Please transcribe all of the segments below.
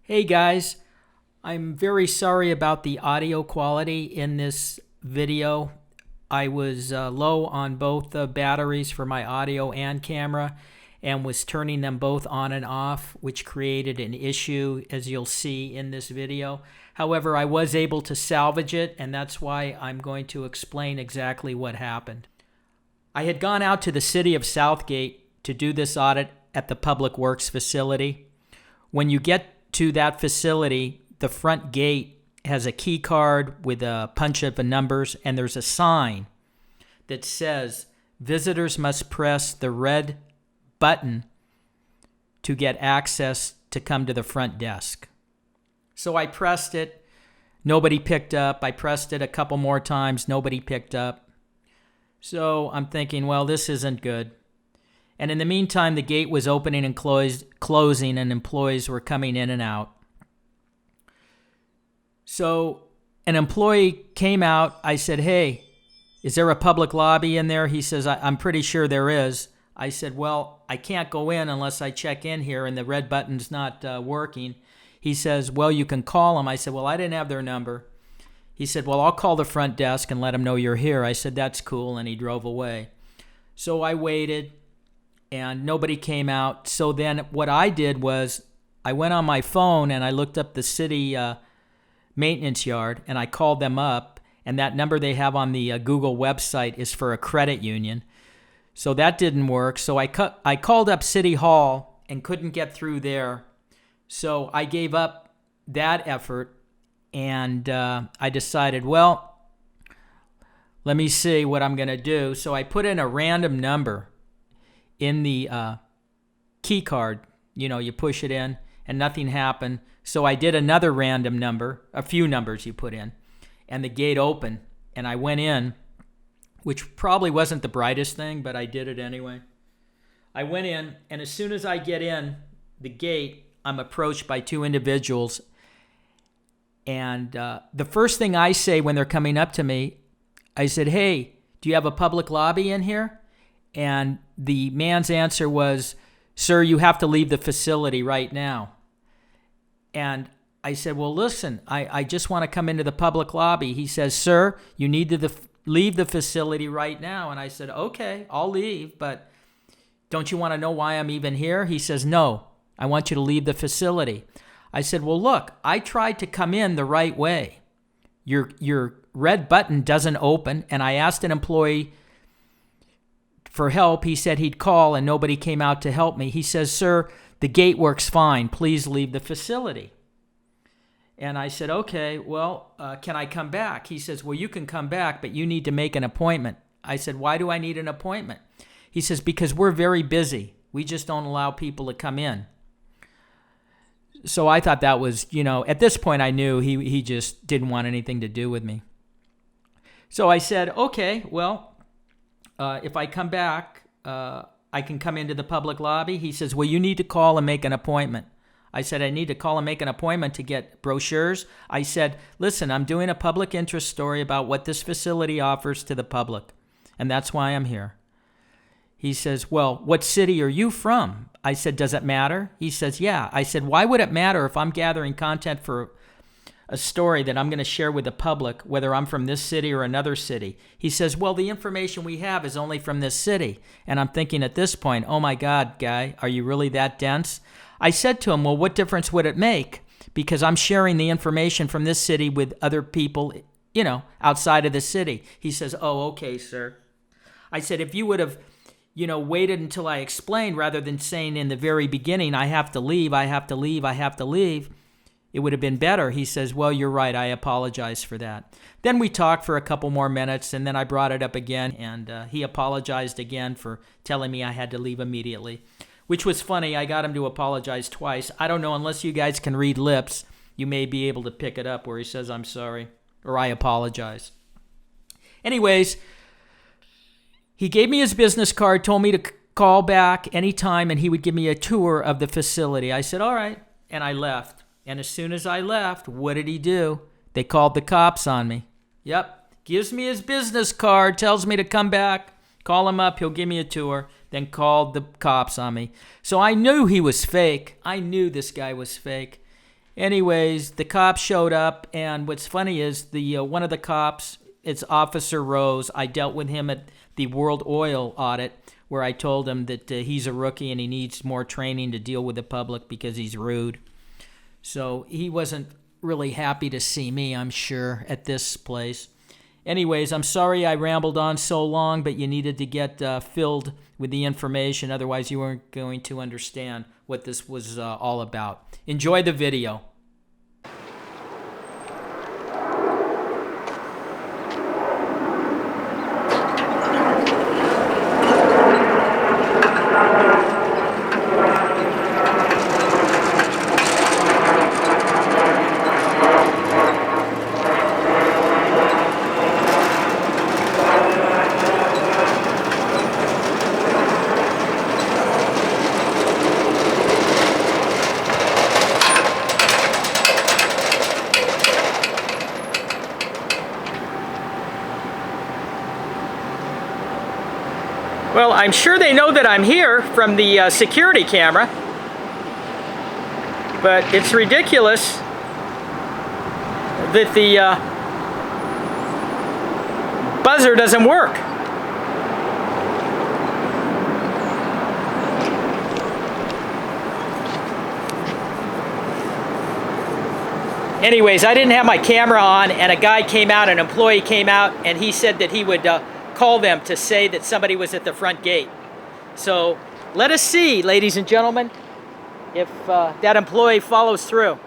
Hey guys, I'm very sorry about the audio quality in this video. I was low on both the batteries for my audio and camera and was turning them both on and off, which created an issue, as you'll see in this video. However, I was able to salvage it, and that's why I'm going to explain exactly what happened. I had gone out to the city of Southgate to do this audit at the Public Works facility. When you get to that facility, the front gate has a key card with a punch of the numbers, and there's a sign that says visitors must press the red button to get access to come to the front desk. So I pressed it. Nobody picked up. I pressed it a couple more times. Nobody picked up. So I'm thinking, well, this isn't good. And in the meantime, the gate was opening and closing, and employees were coming in and out. So an employee came out. I said, hey, is there a public lobby in there? He says, I'm pretty sure there is. I said, well, I can't go in unless I check in here, and the red button's not working. He says, well, you can call them. I said, well, I didn't have their number. He said, well, I'll call the front desk and let them know you're here. I said, that's cool, and he drove away. So I waited, and nobody came out. So then what I did was I went on my phone and I looked up the city maintenance yard, and I called them up, and that number they have on the Google website is for a credit union. So that didn't work. So I called up City Hall and couldn't get through there. So I gave up that effort, and I decided, well, let me see what I'm going to do. So I put in a random number in the key card. You know, you push it in and nothing happened. So I did another random number, a few numbers you put in, and the gate opened, and I went in, which probably wasn't the brightest thing, but I did it anyway. I went in, and as soon as I get in the gate, I'm approached by two individuals. And the first thing I say when they're coming up to me, I said, hey, do you have a public lobby in here? And the man's answer was, sir, you have to leave the facility right now. And I said, well, listen, I just want to come into the public lobby. He says, sir, you need to leave the facility right now. And I said, okay, I'll leave, but don't you want to know why I'm even here? He says, no, I want you to leave the facility. I said, well, look, I tried to come in the right way. Your red button doesn't open, and I asked an employee for help. He said he'd call, and nobody came out to help me. He says, sir, the gate works fine. Please leave the facility. And I said, okay, well, can I come back? He says, well, you can come back, but you need to make an appointment. I said, why do I need an appointment? He says, because we're very busy. We just don't allow people to come in. So I thought that was, at this point I knew he just didn't want anything to do with me. So I said, okay, well, if I come back, I can come into the public lobby. He says, well, you need to call and make an appointment. I said, I need to call and make an appointment to get brochures. I said, listen, I'm doing a public interest story about what this facility offers to the public, and that's why I'm here. He says, well, what city are you from? I said, does it matter? He says, yeah. I said, why would it matter if I'm gathering content for a story that I'm going to share with the public, whether I'm from this city or another city? He says, well, the information we have is only from this city. And I'm thinking at this point, oh my God, guy, are you really that dense? I said to him, well, what difference would it make? Because I'm sharing the information from this city with other people, outside of the city. He says, oh, okay, sir. I said, if you would have waited until I explained rather than saying in the very beginning, I have to leave, I have to leave, I have to leave, it would have been better. He says, well, you're right. I apologize for that. Then we talked for a couple more minutes, and then I brought it up again, and he apologized again for telling me I had to leave immediately, which was funny. I got him to apologize twice. I don't know, unless you guys can read lips, you may be able to pick it up where he says, I'm sorry, or I apologize. Anyways, he gave me his business card, told me to call back anytime, and he would give me a tour of the facility. I said, all right, and I left. And as soon as I left, what did he do? They called the cops on me. Yep, gives me his business card, tells me to come back, call him up, he'll give me a tour, then called the cops on me. So I knew he was fake. I knew this guy was fake. Anyways, the cops showed up, and what's funny is the one of the cops, it's Officer Rose. I dealt with him at the World Oil audit, where I told him that he's a rookie and he needs more training to deal with the public because he's rude. So he wasn't really happy to see me, I'm sure, at this place. Anyways, I'm sorry I rambled on so long, but you needed to get filled with the information. Otherwise, you weren't going to understand what this was all about. Enjoy the video. Well, I'm sure they know that I'm here from the security camera, but it's ridiculous that the buzzer doesn't work. Anyways, I didn't have my camera on, and a guy came out, an employee came out, and he said that he would call them to say that somebody was at the front gate. So let us see, ladies and gentlemen, if that employee follows through.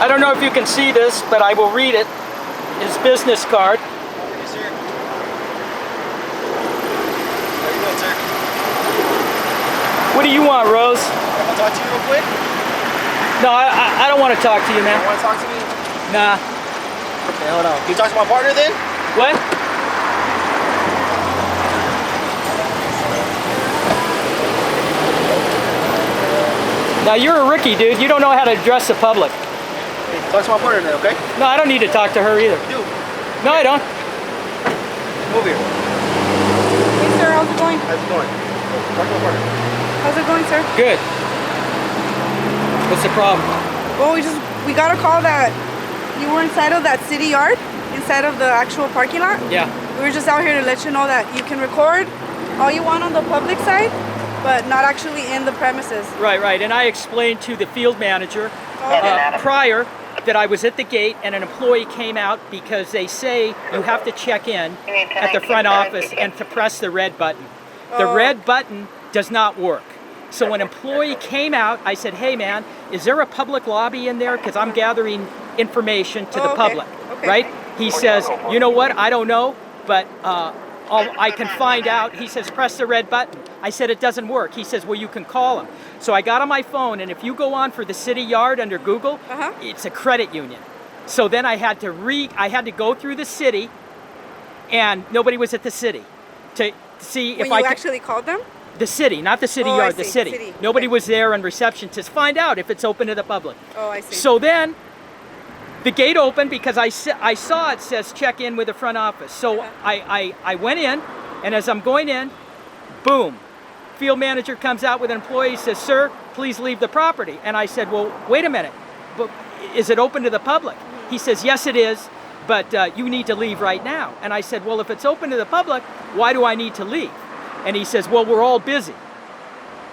I don't know if you can see this, but I will read it. His business card. Yes, sir. How you doing, sir? What do you want, Rose? I'll talk to you real quick. No, I don't want to talk to you, man. You want to talk to me? Nah. Okay, hold on. Can you talk to my partner then? What? Now you're a rookie, dude. You don't know how to address the public. Hey, talk to my partner then, okay? No, I don't need to talk to her either. You do. No, I don't. Move here. Hey sir, how's it going? How's it going? Talk to my partner. How's it going, sir? Good. What's the problem? Well, we got a call that you were inside of that city yard, inside of the actual parking lot. Yeah. We were just out here to let you know that you can record all you want on the public side, but not actually in the premises. Right. And I explained to the field manager Okay. prior that I was at the gate and an employee came out because they say you have to check in at the front office and to press the red button. The red button does not work. So an employee came out, I said, hey man, is there a public lobby in there? Because I'm gathering information to the public, right? He says, you know what, I don't know, but I can find out. He says, press the red button. I said, it doesn't work. He says, well, you can call him. So I got on my phone, and if you go on for the city yard under Google, it's a credit union. So then I had to go through the city, and nobody was at the city to see if When you actually called them? The city, not the city Oh, yard, I the see. city. City. Nobody Okay. was there on reception to find out if it's open to the public. Oh, I see. So then the gate opened because I saw it says check in with the front office. So I went in, and as I'm going in, boom, field manager comes out with an employee, says, sir, please leave the property. And I said, well, wait a minute, but is it open to the public? He says, yes, it is, but you need to leave right now. And I said, well, if it's open to the public, why do I need to leave? And he says, well, we're all busy.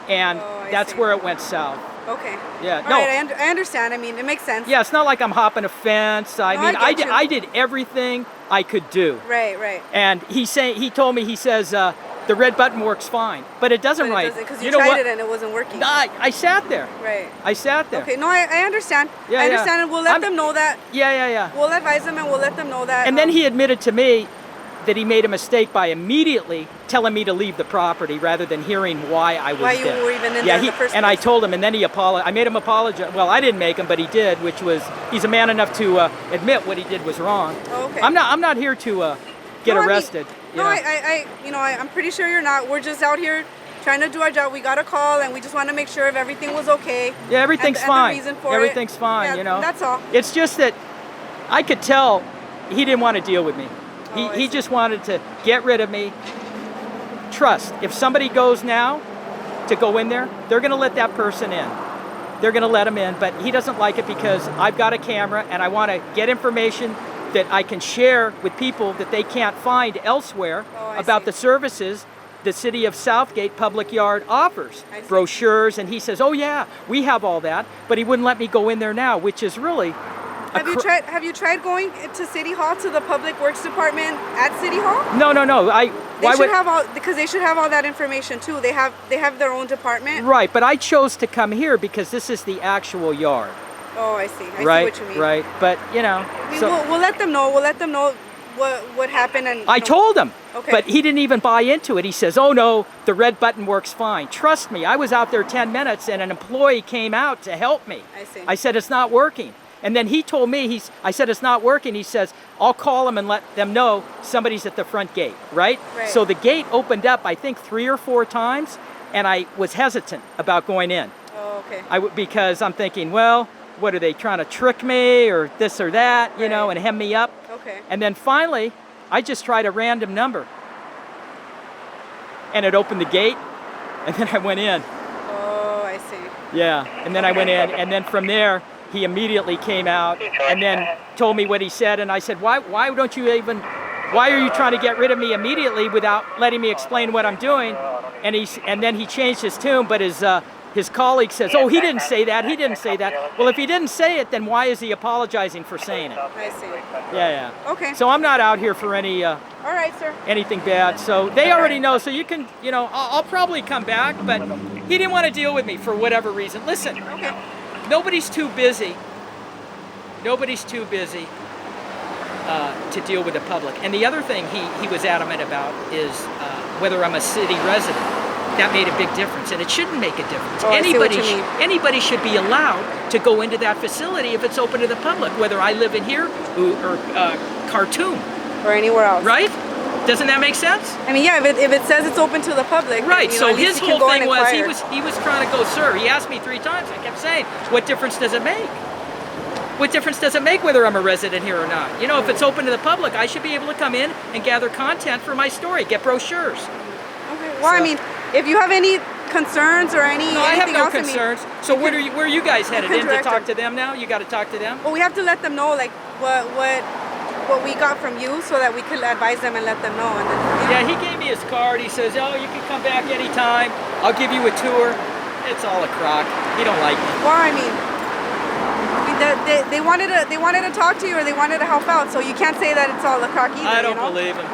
And that's where it went south. Okay. Yeah. All right, I understand. I mean, it makes sense. Yeah, it's not like I'm hopping a fence. I did everything I could do. Right. And he told me, he says, the red button works fine, but it doesn't right. Because you tried it and it wasn't working. I sat there. Right. I sat there. Okay, no, I understand. Yeah, I understand, and we'll let them know that. Yeah. We'll advise them and we'll let them know that. And then he admitted to me that he made a mistake by immediately telling me to leave the property rather than hearing why I was there. Why you were even in there in the first and I place. told him, and then I made him apologize. Well, I didn't make him, but he did, which was, he's a man enough to admit what he did was wrong. Oh, okay. I'm not here to get arrested. I'm pretty sure you're not. We're just out here trying to do our job. We got a call and we just want to make sure if everything was okay. Yeah, everything's fine. And the reason for everything's fine, yeah, That's all. It's just that I could tell he didn't want to deal with me. He just wanted to get rid of me. Trust, if somebody goes now to go in there, they're going to let that person in. They're going to let him in, but he doesn't like it because I've got a camera and I want to get information that I can share with people that they can't find elsewhere about the services the city of Southgate Public Yard offers. Brochures, and he says, oh yeah, we have all that, but he wouldn't let me go in there now, which is really... Have you tried going to City Hall, to the Public Works Department at City Hall? No. Because they should have all that information too. They have their own department. Right, but I chose to come here because this is the actual yard. Oh, I see. I see what you mean. Right, but you know. We'll let them know. We'll let them know what happened. And I told him, okay. But he didn't even buy into it. He says, oh no, the red button works fine. Trust me, I was out there 10 minutes and an employee came out to help me. I see. I said, it's not working. And then he told me, I said, it's not working. He says, I'll call them and let them know somebody's at the front gate, right? So the gate opened up, I think 3 or 4 times, and I was hesitant about going in. Oh, okay. Because I'm thinking, well, what are they trying to trick me or this or that, you know, and hem me up? Okay. And then finally, I just tried a random number. And it opened the gate, and then I went in. Oh, I see. Yeah, and then I went in, and then from there, he immediately came out and then told me what he said, and I said, why are you trying to get rid of me immediately without letting me explain what I'm doing? And then he changed his tune, but his colleague says, oh, he didn't say that. Well, if he didn't say it, then why is he apologizing for saying it? I see. Yeah. Okay. So I'm not out here for any all right, sir. anything bad. So they already know. So you can, I'll probably come back, but he didn't want to deal with me for whatever reason. Listen, Okay. nobody's too busy Nobody's too busy to deal with the public. And the other thing he was adamant about is whether I'm a city resident. That made a big difference, and it shouldn't make a difference. Oh, I see what you mean. Anybody should be allowed to go into that facility if it's open to the public, whether I live in here or Khartoum. Or anywhere else. Right? Doesn't that make sense? I mean, yeah, if it says it's open to the public. Right, then, so at least his you can whole go and thing was inquire. he was trying to go, sir. He asked me 3 times. I kept saying, what difference does it make? What difference does it make whether I'm a resident here or not? You know, if it's open to the public, I should be able to come in and gather content for my story, get brochures. Okay. Well, I So- mean, if you have any concerns or any No, I have anything no else, I mean, concerns. So where are you guys headed in to direct talk them. to them now? You got to talk to them? well, we have to let them know like what we got from you, so that we could advise them and let them know. And then, Yeah, he gave me his card. He says, oh, you can come back anytime. I'll give you a tour. It's all a crock. He don't like me. Well, I mean, they wanted to talk to you, or they wanted to help out. So you can't say that it's all a crock either. I don't you know? believe him.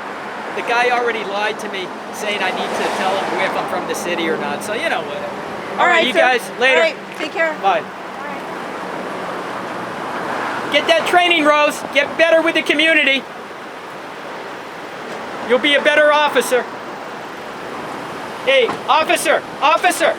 The guy already lied to me, saying I need to tell him if I'm from the city or not. So, you know, whatever. All right, you sir. guys, later. All right, take care. Bye. All right. Get that training, Rose. Get better with the community. You'll be a better officer. Hey, officer, officer.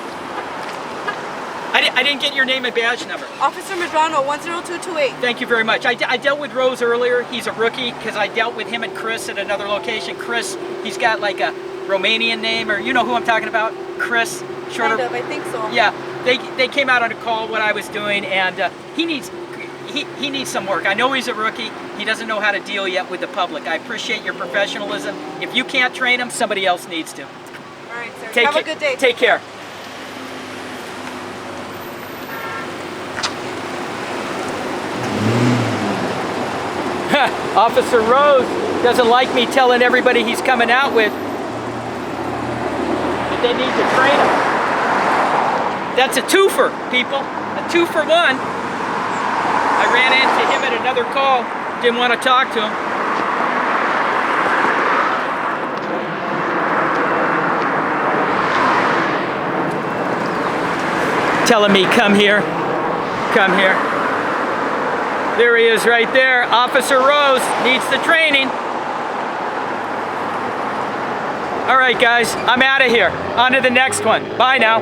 I didn't get your name and badge number. Officer Medrano, 10228. Thank you very much. I dealt with Rose earlier. He's a rookie because I dealt with him and Chris at another location. Chris, he's got like a Romanian name, or you know who I'm talking about? Chris. Shorter. Kind of, I think so. Yeah, they came out on a call what I was doing, and he needs some work. I know he's a rookie. He doesn't know how to deal yet with the public. I appreciate your professionalism. If you can't train him, somebody else needs to. All right, sir. Have a good day. Take care. Officer Rose doesn't like me telling everybody he's coming out with that they need to train him. That's a twofer, people. A 2-for-1. I ran into him at another call. Didn't want to talk to him. Telling me, come here. Come here. There he is right there. Officer Rose needs the training. All right, guys, I'm out of here. On to the next one. Bye now.